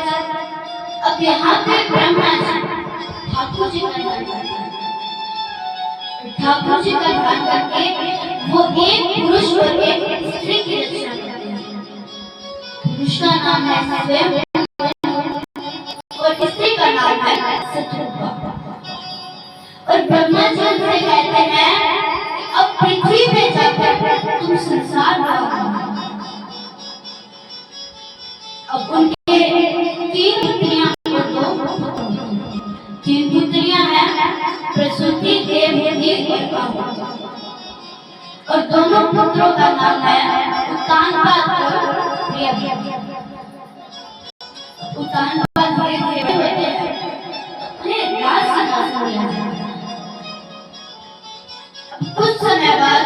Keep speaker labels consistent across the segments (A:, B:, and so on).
A: अब यहाँ पे ब्रह्मा जी ठाकुर जी का ध्यान करके वो एक पुरुष और एक स्त्री की रचना करते हैं। पुरुष का नाम है स्वयं और स्त्री का नाम है शत्रुपा। और ब्रह्मा जी उनसे कहते हैं अब पृथ्वी पे जाकर तुम संसार बनाओ। अब उनके तीन पुत्रियां हैं प्रसूति, देवहूति और दोनों पुत्रों का नाम है उत्तानपाद और प्रियव्रत। उत्तानपाद धीरे धीरे होते हैं उन्हें राजसिंहासन दिया जाता है। कुछ समय बाद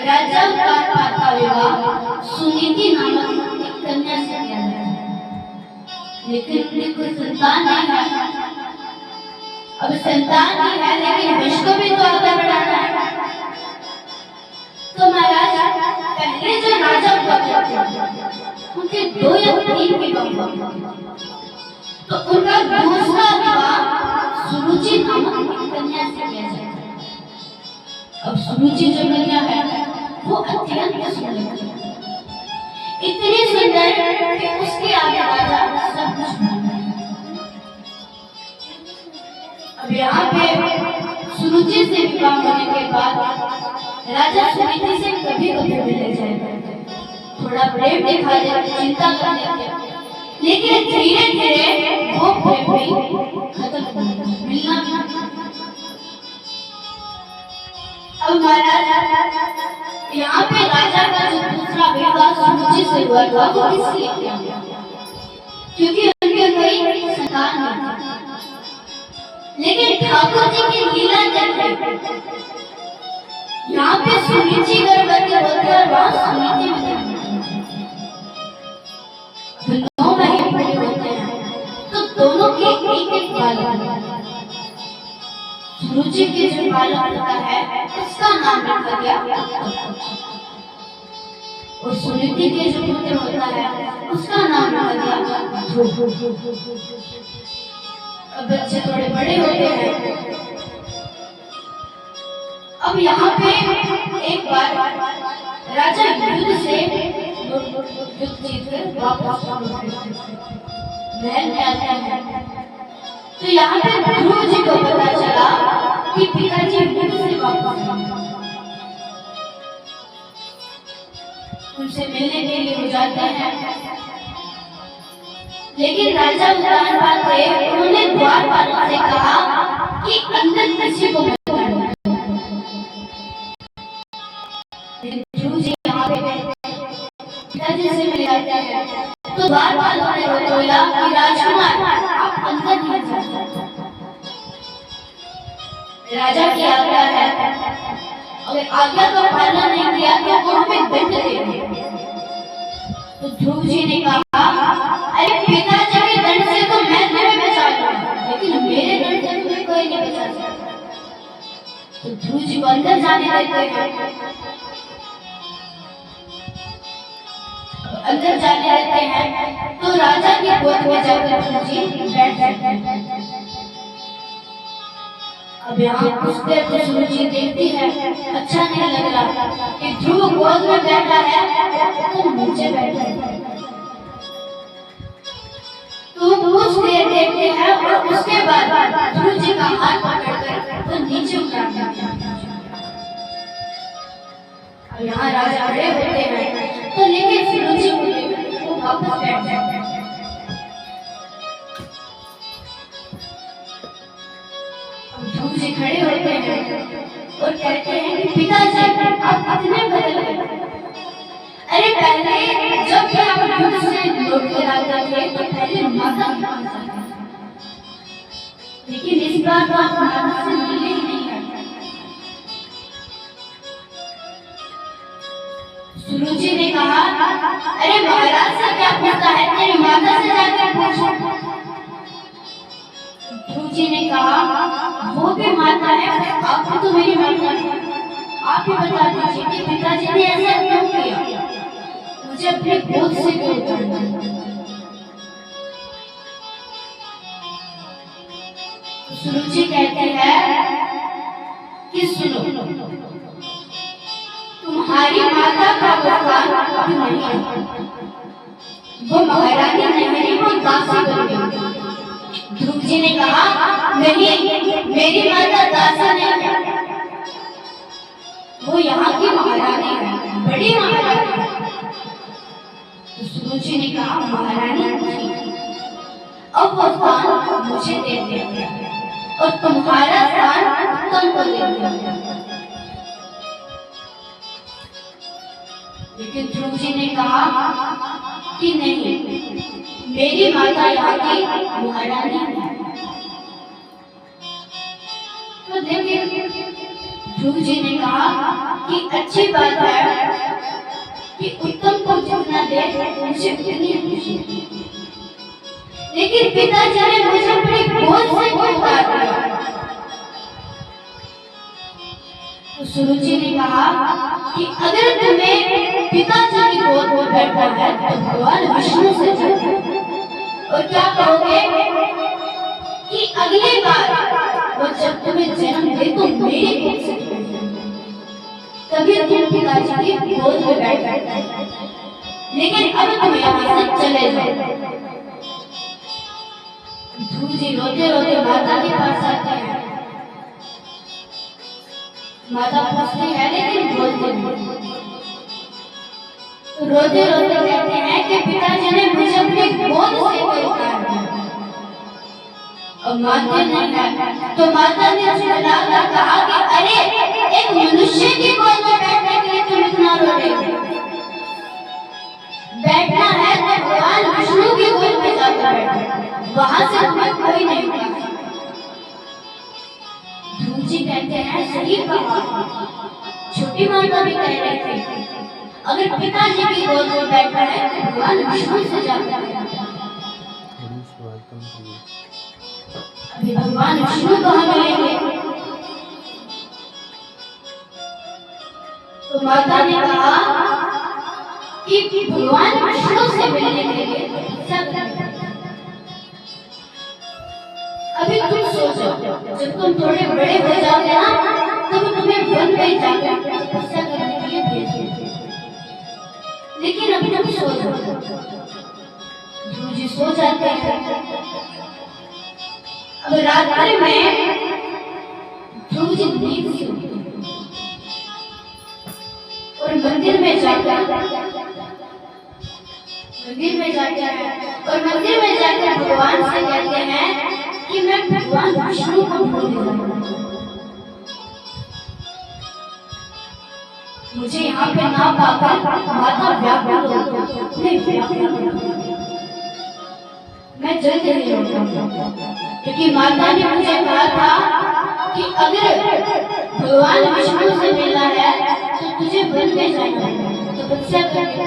A: राजा उत्तानपाद का विवाह सुनीति नामक एक कन्या से किया जाता है, लेकिन उन्हें कोई संतान नहीं है। अब संतान नहीं है लेकिन विश्व को भी तो आगे बढ़ाना है। तो महाराज पहले जो राजा हुआ करते उनके 2 या 3 विवाह, तो उनका दूसरा विवाह सुरुचि नामक कन्या से किया जाता है। अब सुरुचि जो कन्या है वो अत्यंत सुंदर है, इतनी सुंदर कि उसके आगे राजा सब कुछ। अब यहाँ पे सुरुचि से विवाह होने के बाद राजा सुनीति से कभी कभी मिलने जाते, थोड़ा प्रेम दिखा देते, चिंता कर देते, लेकिन धीरे धीरे वो प्रेम भी खत्म हो गया, मिलना। अब महाराज यहाँ पे राजा का जो दूसरा विवाह सुरुचि से हुआ था वो इसलिए किया क्योंकि उनके कोई संतान नहीं था। लेकिन ठाकुर जी की लीला जब यहाँ पे सुनीति गर्भवती होती है और वहाँ सुनीति दोनों बहन बड़े होते हैं, तो दोनों के एक बालक सुरुचि के जो बालक होता है उसका नाम रखा गया और सुनीति के जो पुत्र होता है उसका नाम रखा गया। अब बच्चे थोड़े बड़े होते हैं। अब यहाँ पे एक बार राजा युद्ध से युद्ध जीतकर वापस महल में आते हैं, तो यहाँ पे ध्रुव जी को पता चला कि पिताजी युद्ध से वापस उनसे मिलने के लिए हो जाते हैं। लेकिन राजा उत्तानपाद थे, उन्होंने द्वारपालों से कहा कि अंदर किसी को मत डालना। ध्रुव जी यहाँ पे पिताजी से मिल जाते हैं, तो द्वारपालों ने बोला कि राजकुमार आप अंदर नहीं जा सकते, राजा की आज्ञा है, अगर आज्ञा का पालन नहीं किया तो वो हमें दंड देंगे। तो ध्रुव जी ने कहा अरे पिताजी के दंड से तो मैं तुम्हें बचा लूंगा, लेकिन मेरे दंड से तुम्हें कोई नहीं बचा सकता। तो ध्रुव जी को अंदर जाने देते हैं, अंदर जाने देते हैं, तो राजा की गोद में जाकर ध्रुव जी बैठ जाते हैं। अब यहाँ कुछ देर तो सुरुचि देखती है, अच्छा नहीं लग रहा कि ध्रुव गोद में बैठा है तो नीचे बैठा है। तो कुछ देर देखते हैं और उसके बाद ध्रुव जी का हाथ पकड़कर तो नीचे उतार देते हैं। अब यहाँ राजा खड़े होते हैं, तो लेकिन सुरुचि को वापस बैठ जाते हैं। ध्रुव जी खड़े होते हैं और कहते हैं कि पिताजी आप कितने बदल गए। अरे पहले जब भी आप युद्ध से लौट कर आते थे तो पहले माता के पास जाते थे, लेकिन इस बार तो आप माता से मिलने ही नहीं आए। सुरुचि ने कहा अरे महाराज से क्या पूछता है, तेरी माता से जाकर पूछो। ध्रुव जी ने कहा वो भी माता है, आपको तो मेरी माता है, आप ही बता दीजिए कि पिताजी ने ऐसा क्यों किया, मुझे अपने गोद से क्यों उतारा। सुरुचि कहती है कि सुनो, तुम्हारी माता का वरदान अब नहीं है, वो महारानी नहीं, वो दासी बन गई। ध्रुव जी ने कहा नहीं, मेरी माता दासी नहीं है, वो यहाँ की महारानी है, बड़ी महारानी है। तो सुरुचि ने कहा महारानी अब वो स्थान मुझे दे दिया और तुम्हारा स्थान तुमको दे दिया। लेकिन ध्रुव जी ने कहा कि नहीं, मेरी माता यहाँ की महारानी है। तो देखिए ध्रुव जी ने कहा कि अच्छी बात है कि उत्तम को जितना दे मुझे उतनी खुशी, लेकिन पिताजी ने मुझे बड़े बोझ से क्यों उतार दिया। तो सुरुचि ने कहा कि अगर तुम्हें पिताजी की गोद में बैठना है तो भगवान विष्णु से चलो और क्या कहोगे कि अगली बार वो जब तुम्हें जन्म दे तो मेरे गोद से तभी तुम पिताजी की गोद में बैठ, लेकिन अब तुम यहाँ से चले जाओ। ध्रुव जी रोते रोते माता के पास आते हैं। माता पूछती है लेकिन बोलते नहीं। तो रोते रोते कहते हैं कि पिताजी ने मुझे अपनी गोद से उतार दिया और मानते नहीं है। तो माता ने चिल्लाकर कहा कि अरे एक मनुष्य की गोद में बैठने के लिए तुम इतना रो रहे हो, बैठना है तो भगवान विष्णु की गोद में जाकर बैठो, वहां से तुम्हें कोई नहीं उठा। ध्रुव जी कहते हैं सही कहा, छोटी माता भी कह रही थी अगर पिताजी की गोद में बैठा है तो भगवान विष्णु से जाकर अभी भगवान विष्णु कहाँ मिलेंगे। तो माता ने कहा कि भगवान विष्णु से मिलने के लिए अभी तुम सोचो, जब तुम थोड़े बड़े हो जाओगे ना तब तुम्हें वन में जाकर तपस्या करने के लिए भेजेंगे, लेकिन अभी तुम सो जाओ। ध्रुव जी सो जाते हैं। अब रात्रि में ध्रुव जी नींद से उठते और मंदिर में जाकर भगवान से कहते हैं कि मैं भगवान विष्णु को भूल गया, मुझे यहाँ पे ना पाकर माता व्याकुल मैं जल्द नहीं लौटूंगा, क्योंकि माता ने मुझे कहा था कि अगर भगवान विष्णु से मिलना है तो तुझे वन में जाना है, तो तपस्या करनी।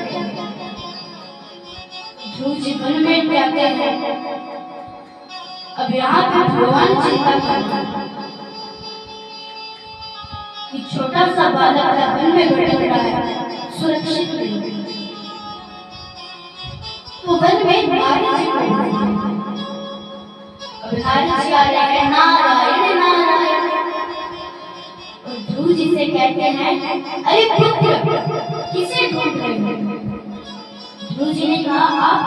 A: ध्रुव जी वन में जाते हैं। अब यहाँ पे भगवान चिंता करते हैं कि छोटा सा बालक वन में भटक रहा है, सुरक्षित नहीं। तो वन में नारी जी बैठी है। अब नारी जी आ रहे हैं नारायण नारायण, और ध्रुव जी से कहते हैं अरे पुत्र किसे ढूंढ रहे हो। ध्रुव जी ने कहा आप।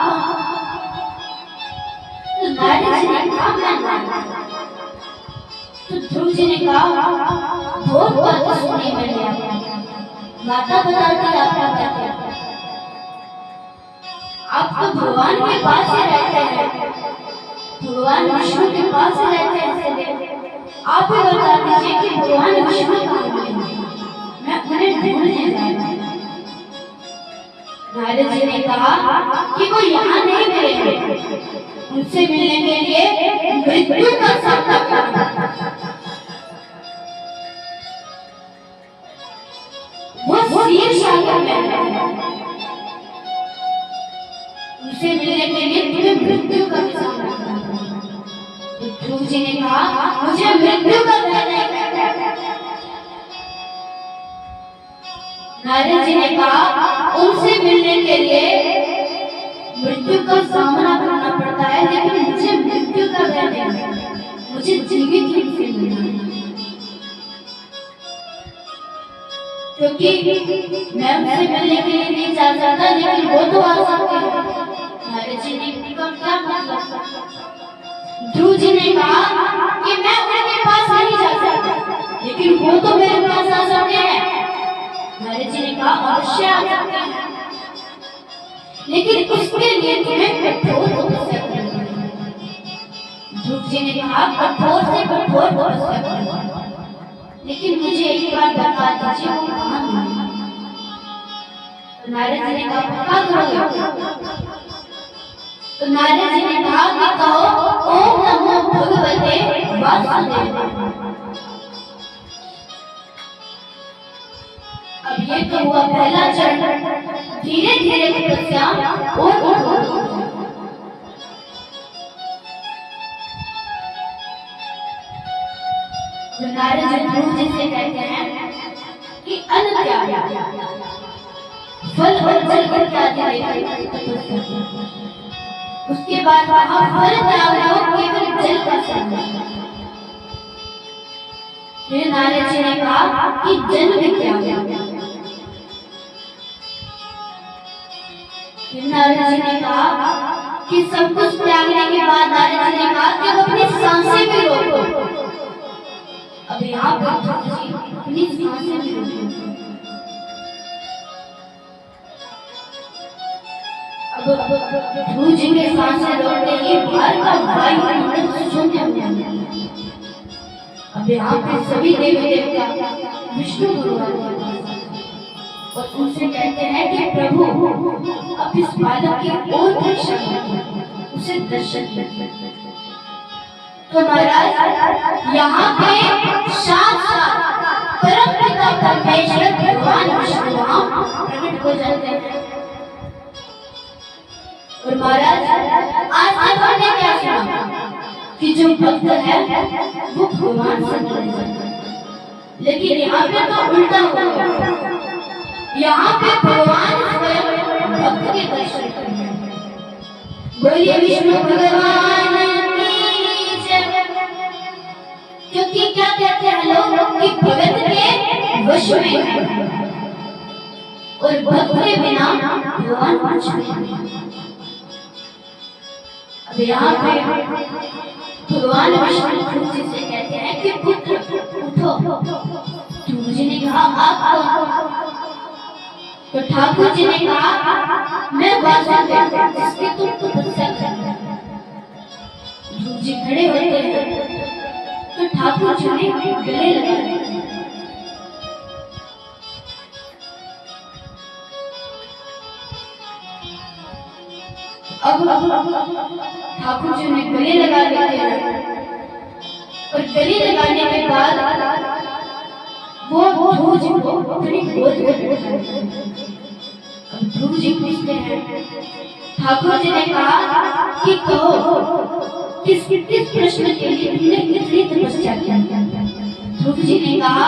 A: तो नारी जी ने कहा तो ध्रुव जी ने कहा बहुत बात सुनी मैंने माता बताती आपका क्या क्या, आप तो भगवान के पास ही रहते हैं, भगवान विष्णु के पास ही रहते हैं, इसलिए आप ही बता दीजिए कि भगवान विष्णु कहाँ मिलेंगे, मैं उन्हें ढूंढने जा रहा हूँ। नारद जी ने कहा कि वो यहाँ नहीं मिलेंगे, उनसे मिलने के लिए मृत्यु का सामना करना, वो शीर सागर में है, उनसे मिलने के लिए तुम्हें मृत्यु का भी सामना करना। तो ध्रुव जी ने कहा मुझे मृत्यु का भय नहीं। नारद जी ने कहा उनसे मिलने के लिए मृत्यु का सामना करना पड़ता है, लेकिन मुझे मृत्यु का भय नहीं। मुझे जीवित रूप से मिलना है, क्योंकि मैं उनसे मिलने के लिए नहीं जा सकता, लेकिन वो तो आ सकते हैं। नारद जी ने कहा क्या मतलब? ध्रुव जी ने कहा कि मैं उनके पास नहीं जा सकता, लेकिन वो तो मेरे पास आ सकते हैं। नारद जी ने कहा अवश्य आ सकते हैं, लेकिन उसके लिए तुम्हें कठोर तपस्या करनी है। ध्रुव जी ने कहा कठोर से कठोर तपस्या करनी, लेकिन मुझे एक बार बता दीजिए वो कहाँ मिलेगी? तो नारद जी ने कहा पक्का करोगे? तो नारद जी ने कहा कि कहो ओम नमो भगवते वासुदेवाय। अब ये तो हुआ पहला चरण। धीरे धीरे तपस्या और नारद जी ध्रुव जी से कहते हैं कि अन्न त्याग, फल और जल को त्याग दे। उसके बाद कहा फल त्याग लो, केवल जल का सेवन। फिर नारद जी ने कहा कि जल भी त्याग। फिर नारद जी ने कहा कि सब कुछ त्यागने के बाद नारद जी ने कहा कि अपनी सांसें भी रोको। अब यहाँ पर अपनी सांसें भी रोको। अब ध्रुव जी के सांसें रोकते ही बाहर का वायुमंडल शून्य हो गया। अब यहाँ पे सभी देवी देवता विष्णु गुरु और उनसे कहते हैं कि प्रभु अब इस बालक की ओर दृष्टि करें, उसे दर्शन दें। तो महाराज यहाँ पे साक्षात परम पिता परमेश्वर भगवान विष्णु प्रकट हो जाते हैं। और महाराज आज आपने क्या सुना कि जो भक्त है वो भगवान से मिल जाता है, लेकिन यहाँ पे तो उल्टा हो गया। यहाँ पे भगवान स्वयं भक्त के दर्शन करते हैं। बोलिए विष्णु भगवान की जय। क्योंकि क्या कहते हैं लोग कि भगत के वश में है और भक्त के बिना भगवान वश में है। अब यहाँ पे भगवान विष्णु ध्रुव जी से कहते हैं कि पुत्र उठो। ध्रुव जी ने कहा आप कौन? तो ठाकुर जी ने कहा मैं वासुदेव जिसकी तुम तपस्या करते हो। ध्रुव जी खड़े होते हैं तो ठाकुर जी ने गले लगाए। अब ठाकुर जी ने गले लगा लेते हैं और गले लगाने के बाद वो ध्रुव जी को अपनी गोद में बैठाते हैं। अब ध्रुव जी पूछते हैं, ठाकुर जी ने कहा कि कहो किस प्रश्न के लिए तुमने इतनी तपस्या की? ध्रुव जी ने कहा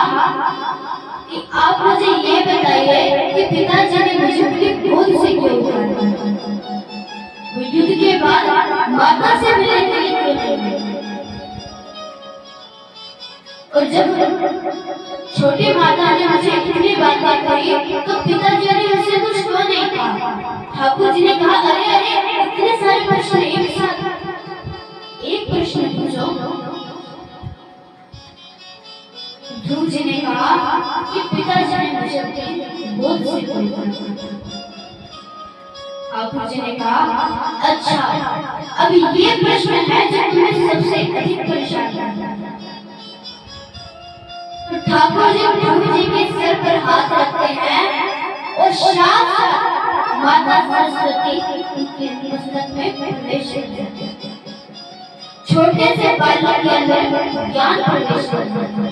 A: कि आप मुझे ये बताइए कि पिताजी ने मुझे अपनी गोद से क्यों उठाया? वो युद्ध के बाद माता से मिलने के लिए क्यों नहीं? और जब छोटी माता ने मुझे इतनी बातें कही तो पिताजी ने मुझसे कुछ क्यों नहीं कहा? ठाकुर जी ने कहा अरे अरे इतने सारे प्रश्न एक साथ, एक प्रश्न पूछो। ध्रुव जी ने कहा कि पिताजी ने मुझे अपनी गोद से उठाया। ठाकुर जी ने कहा अच्छा अब ये प्रश्न है जो तुम्हें सबसे अधिक परेशान करता है। तो ठाकुर जी ध्रुव जी के सिर पर हाथ रखते हैं और साक्षात माता सरस्वती उनके मस्तक में प्रवेश करते हैं। छोटे से बालक के अंदर ज्ञान प्रवेश करता है।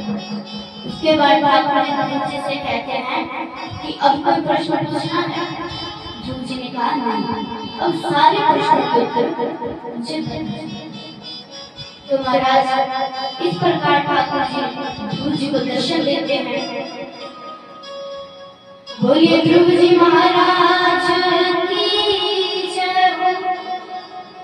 A: उसके बाद ठाकुर जी ध्रुव जी से कहते हैं कि अब कोई प्रश्न पूछना है? ध्रुव जी ने कहा नहीं, अब सारे प्रश्नों के उत्तर मुझे देना। तो महाराज इस प्रकार ठाकुर जी ध्रुव जी को दर्शन देते हैं। बोलिए ध्रुव जी महाराज